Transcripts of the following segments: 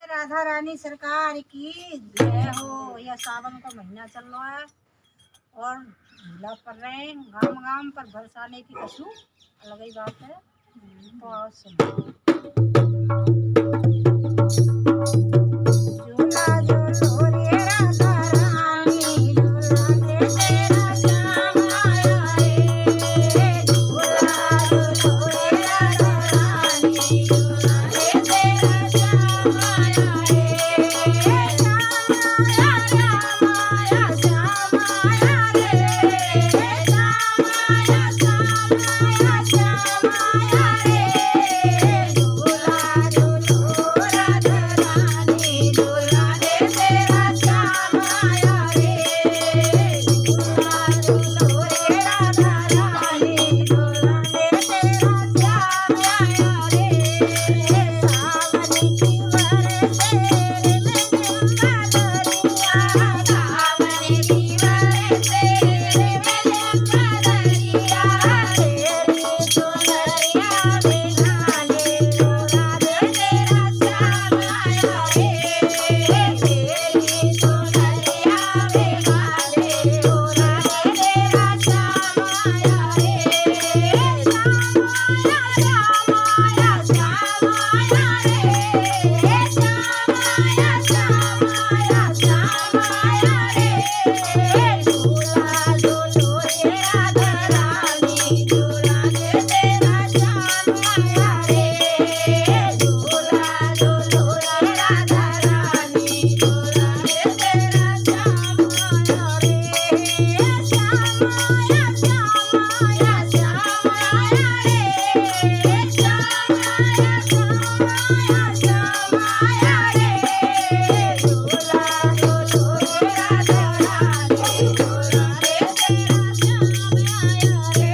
राधा रानी सरकार की जय हो। यह सावन का महीना चल रहा है और झूला पर रहे हैं गाम गाम पर बरसाने की कछु अलग ही बात है। तो आओ सुनो। झूला झूलो रे राधा रानी, झूला दे तेरा श्याम आया रे। झूला झूलो रे राधा रानी, झूला दे तेरा श्याम आया रे। श्याम आया श्याम आया रे। श्याम आया श्याम आया श्याम आया रे। झूला झूलो राधा रानी, झूला दे तेरा श्याम आया रे। झूला झूलो रे राधा रानी, झूला दे तेरा श्याम आया रे। सावन की बरसे रे गंगा दरिया, सावन की बरसे रे गंगा दरिया। तेरी सुनरिया बिनाले झूला दे तेरा श्याम आया रे। तेरी सुनरिया बिनाले झूला दे तेरा श्याम आया रे। श्याम आया श्याम आया रे। श्याम आया श्याम आया श्याम आया रे। झूला झूलो रे राधा रानी, झूला दे तेरा श्याम आया रे। झूला झूलो रे राधा रानी, झूला दे तेरा श्याम आया रे। श्याम आया श्याम आया श्याम आया रे। श्याम आया श्याम आया श्याम आया रे। झूला झूलो रे राधा रानी, झूला दे तेरा श्याम आया रे।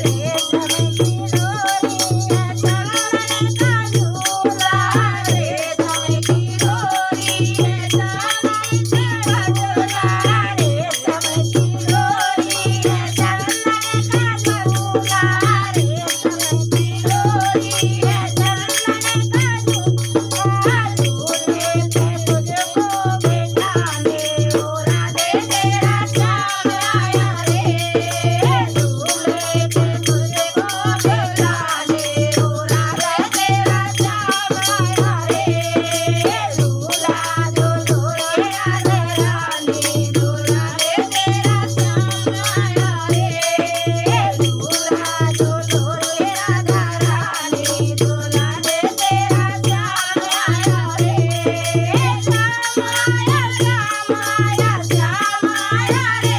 रेशम की डोरी है चंदन का झूला, रेशम की डोरी है चांदी का झूला। रेशम की डोरी है चंदन का झूला, रेशम की डोरी है चंदन का झूला। झूले पे तुझको बिठाने ओ राधे तेरा श्याम आया रे। झूले पे तुझको बिठाने ओ राधे तेरा श्याम आया रे। झूला झूलो रे राधा रानी, झूला दे तेरा श्याम आया रे। झूला झूलो रे राधा रानी, झूला दे तेरा श्याम आया रे। श्याम आया श्याम आया श्याम आया रे।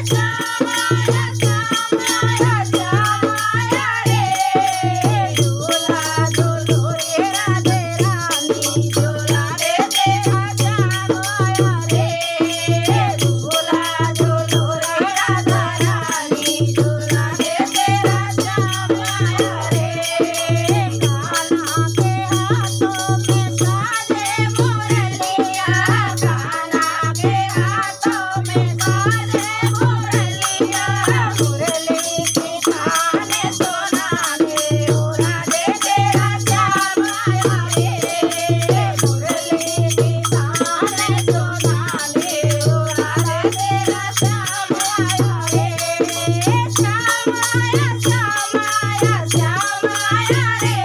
श्याम आया श्याम आया श्याम आया रे। झूला झूलो रे राधे रानी, झूला दे तेरा श्याम आया रे। झूला झूलो रे राधा रानी, झूला दे तेरा श्याम आया रे। कान्हा के हाथों में साजे मुरलिया, कान्हा के हाथों में साजे मुरलिया। मुरली की ताने सुनाने ओ राधे तेरा श्याम आया रे। मुरली की ताने सुनाने ओ राधे तेरा श्याम आया रे। श्याम आया श्याम आया श्याम आया रे।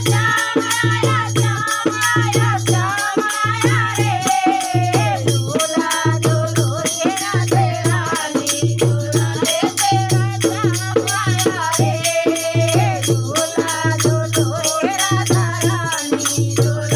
श्याम आया श्याम आया श्याम आया रे। झूला झूलो रे राधे रानी, झूला दे तेरा श्याम आया रे। झूला झूलो रे राधा रानी, झूला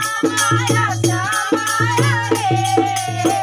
श्याम आया रे